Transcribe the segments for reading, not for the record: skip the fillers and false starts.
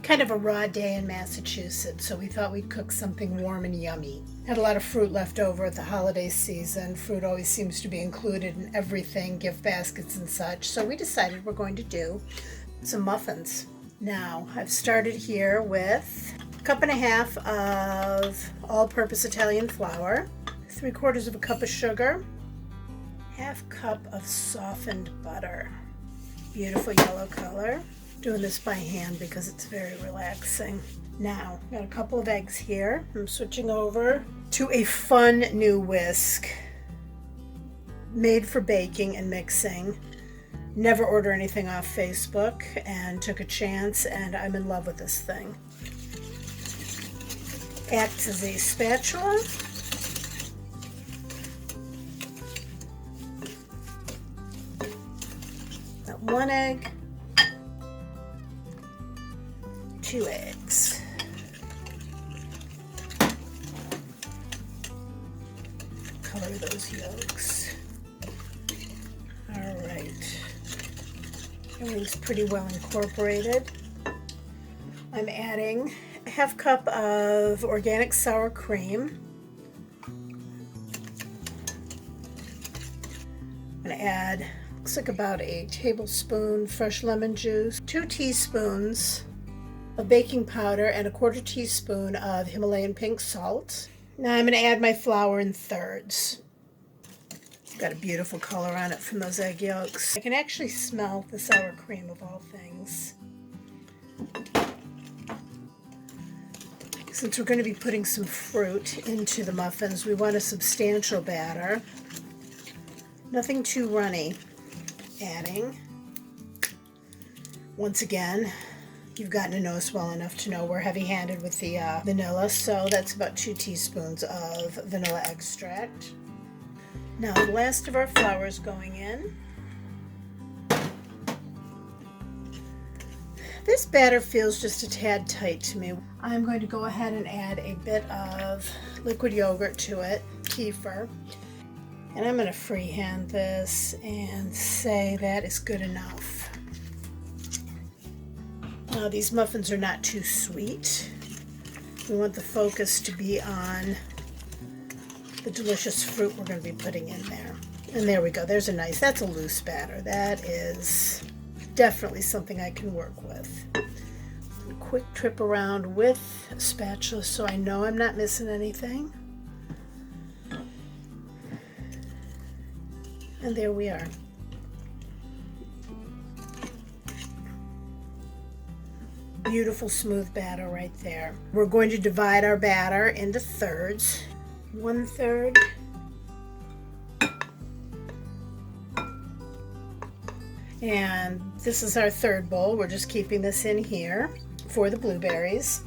kind of a raw day in Massachusetts, so we thought we'd cook something warm and yummy. Had a lot of fruit left over at the holiday season. Fruit always seems to be included in everything, gift baskets and such, so we decided we're going to do some muffins. Now, I've started here with a cup and a half of all-purpose Italian flour, 3/4 of a cup of sugar, half cup of softened butter. Beautiful yellow color. Doing this by hand because it's very relaxing. Now, got a couple of eggs here. I'm switching over to a fun new whisk made for baking and mixing. Never order anything off Facebook and took a chance, and I'm in love with this thing. Acts as a spatula. Got 1 egg. 2 eggs. Color those yolks. All right. Everything's pretty well incorporated. I'm adding a half cup of organic sour cream. I'm going to add, looks like about a tablespoon fresh lemon juice, 2 teaspoons of baking powder, and a 1/4 teaspoon of Himalayan pink salt. Now I'm going to add my flour in thirds. Got a beautiful color on it from those egg yolks. I can actually smell the sour cream of all things. Since we're going to be putting some fruit into the muffins, we want a substantial batter. Nothing too runny. Adding, once again, you've gotten to know us well enough to know we're heavy-handed with the vanilla, so that's about 2 teaspoons of vanilla extract. Now the last of our flour is going in. This batter feels just a tad tight to me. I'm going to go ahead and add a bit of liquid yogurt to it, Kefir, and I'm going to freehand this and say that is good enough. Now these muffins are not too sweet. We want the focus to be on the delicious fruit we're going to be putting in there. And there we go. There's a nice, that's a loose batter. That is definitely something I can work with. A quick trip around with a spatula so I know I'm not missing anything. And there we are. Beautiful smooth batter right there. We're going to divide our batter into thirds. 1/3. And this is our third bowl. We're just keeping this in here for the blueberries.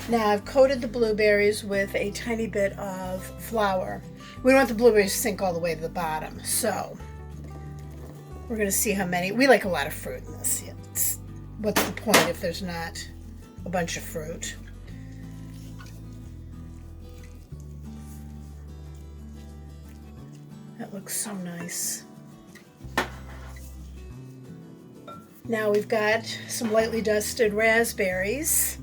Now I've coated the blueberries with a tiny bit of flour. We don't want the blueberries to sink all the way to the bottom, so we're going to see how many. We like a lot of fruit in this. What's the point if there's not a bunch of fruit? That looks so nice. Now we've got some lightly dusted raspberries.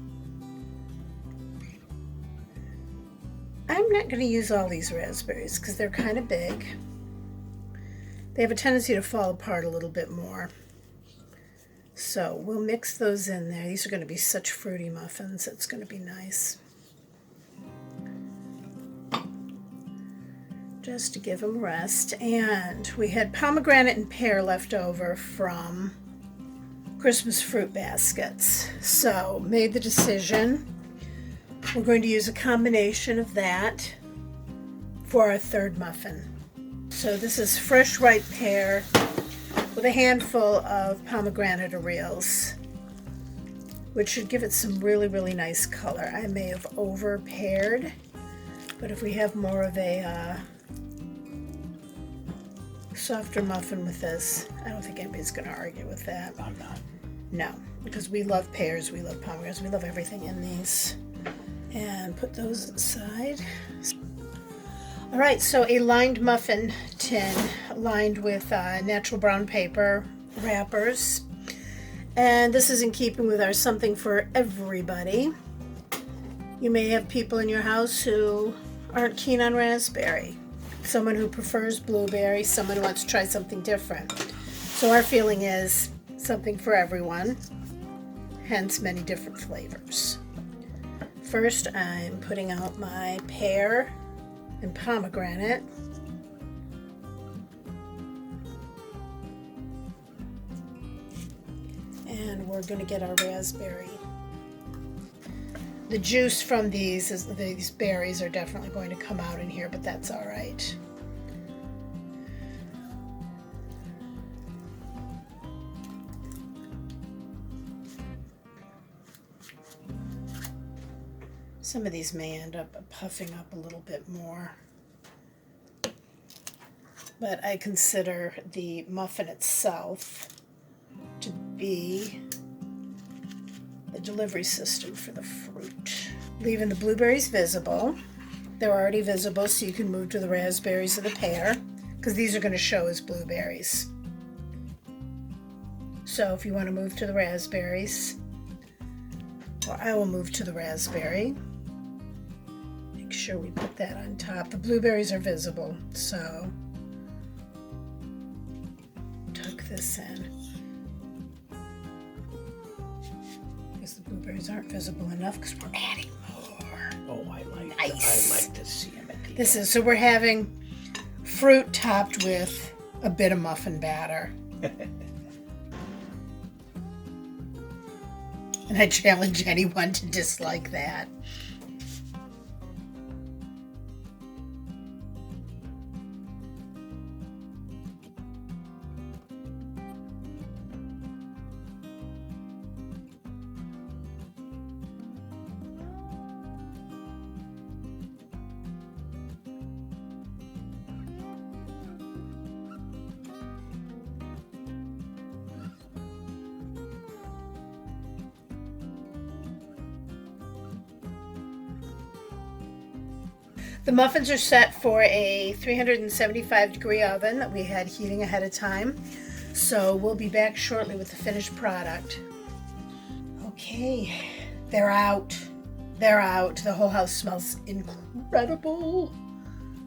I'm not going to use all these raspberries because they're kind of big. They have a tendency to fall apart a little bit more. So we'll mix those in there. These are going to be such fruity muffins. It's going to be nice. Just to give them rest. And we had pomegranate and pear left over from Christmas fruit baskets. So made the decision. We're going to use a combination of that for our third muffin. So this is fresh ripe pear with a handful of Pomegranate Arils, which should give it some really, really nice color. I may have over-paired, but if we have more of a softer muffin with this, I don't think anybody's going to argue with that. I'm not. No, because we love pears, we love pomegranates, we love everything in these. And put those aside. All right, so a lined muffin tin lined with natural brown paper wrappers. And this is in keeping with our something for everybody. You may have people in your house who aren't keen on raspberry. Someone who prefers blueberry, someone who wants to try something different. So our feeling is something for everyone, hence many different flavors. First, I'm putting out my pear and pomegranate. And we're going to get our raspberry. The juice from these berries are definitely going to come out in here, but that's all right. Some of these may end up puffing up a little bit more. But I consider the muffin itself to be the delivery system for the fruit. Leaving the blueberries visible. They're already visible, so you can move to the raspberries or the pear, because these are going to show as blueberries. So if you want to move to the raspberries, or I will move to the raspberry. Make sure we put that on top. The blueberries are visible, so tuck this in. Because the blueberries aren't visible enough because we're adding more. Oh, I like nice. I like to see them at the This end. is, so we're having fruit topped with a bit of muffin batter. And I challenge anyone to dislike that. The muffins are set for a 375-degree oven that we had heating ahead of time. So we'll be back shortly with the finished product. Okay, they're out. They're out. The whole house smells incredible.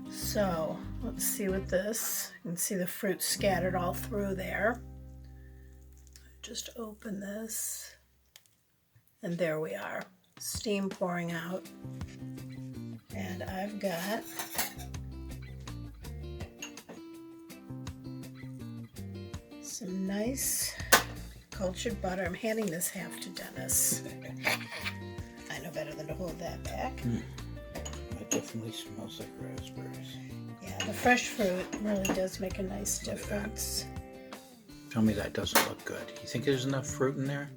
So let's see with this. You can see the fruit scattered all through there. Just open this. And there we are. Steam pouring out. And I've got some nice cultured butter. I'm handing this half to Dennis. I know better than to hold that back. It definitely smells like raspberries. Yeah, the fresh fruit really does make a nice difference. Tell me that doesn't look good. You think there's enough fruit in there?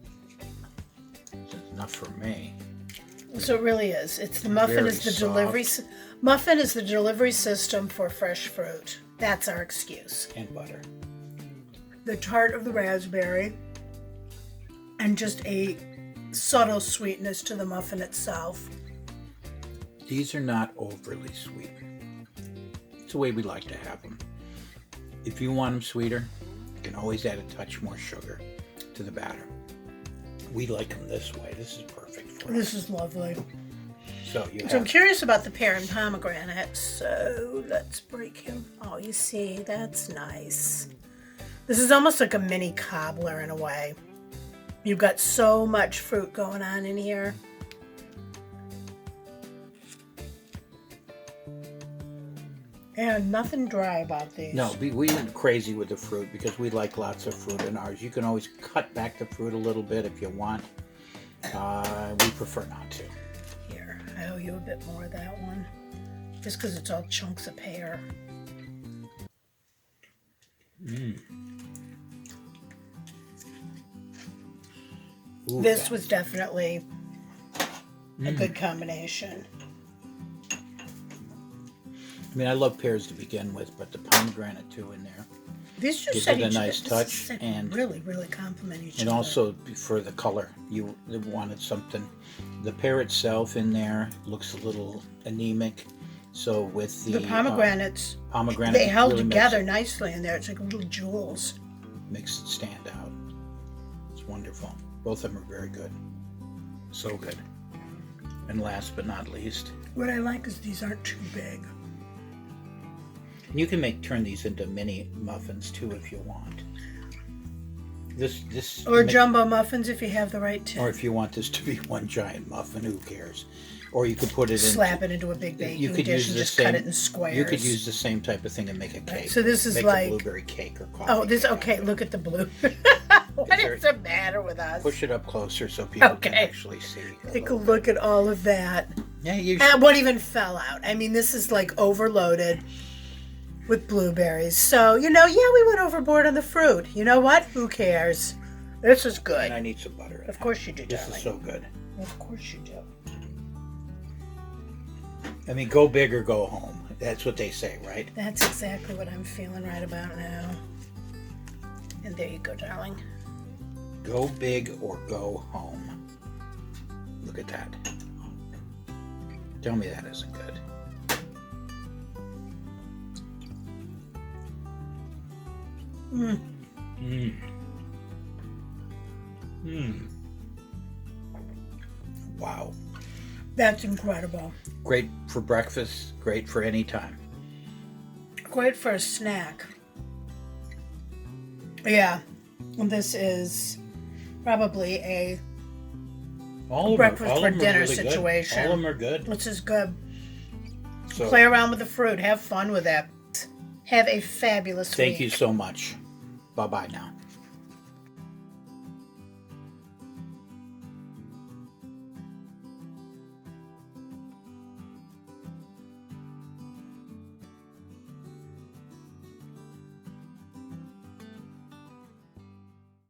It's enough for me. So it really is. It's the muffin Very is the soft. delivery. Muffin is the delivery system for fresh fruit. That's our excuse. And butter. The tart of the raspberry, and just a subtle sweetness to the muffin itself. These are not overly sweet. It's the way we like to have them. If you want them sweeter, you can always add a touch more sugar to the batter. We like them this way. This is perfect for us. This is lovely. So I'm curious about the pear and pomegranate. So let's break him. Oh, you see, that's nice. This is almost like a mini cobbler in a way. You've got so much fruit going on in here. And nothing dry about these. No, we went crazy with the fruit because we like lots of fruit in ours. You can always cut back the fruit a little bit if you want. We prefer not to. Here, I owe you a bit more of that one. Just because it's all chunks of pear. Ooh, This was definitely a good combination. I mean, I love pears to begin with, but the pomegranate too in there. These just Gives said it a each nice this touch, said and really complement each And other. also for the color, you wanted something. The pear itself in there looks a little anemic, so with the pomegranates, pomegranate they held really together nicely in there. It's like little jewels. makes it stand out. It's wonderful. Both of them are very good. So good. And last but not least, What I like is these aren't too big. you can turn these into mini muffins too if you want. Or jumbo muffins if you have the right tin. Or if you want this to be one giant muffin, who cares? Or you could put it in. Slap it into a big baking dish and just cut it in squares. You could use the same type of thing and make a cake. Right, so this is make like a blueberry cake or coffee. Oh, this cake okay. Look at the blue. What is the matter with us? Push it up closer so people can actually see. Take a look at all of that. Yeah, you. And what even fell out? I mean, this is like overloaded with blueberries. So we went overboard on the fruit. You know what? Who cares? This is good. And I need some butter. Of course you do, This darling. is so good. Of course you do. I mean, go big or go home. That's what they say, right? That's exactly what I'm feeling right about now. And there you go, darling. Go big or go home. Look at that. Tell me that isn't good. Mm. Mmm. Mmm. Wow. That's incredible. Great for breakfast, great for any time. Great for a snack. Yeah. This is probably a breakfast for dinner situation. All of them are good. This is good. So, Play around with the fruit. Have fun with that. Have a fabulous week. thank you so much. Bye-bye now.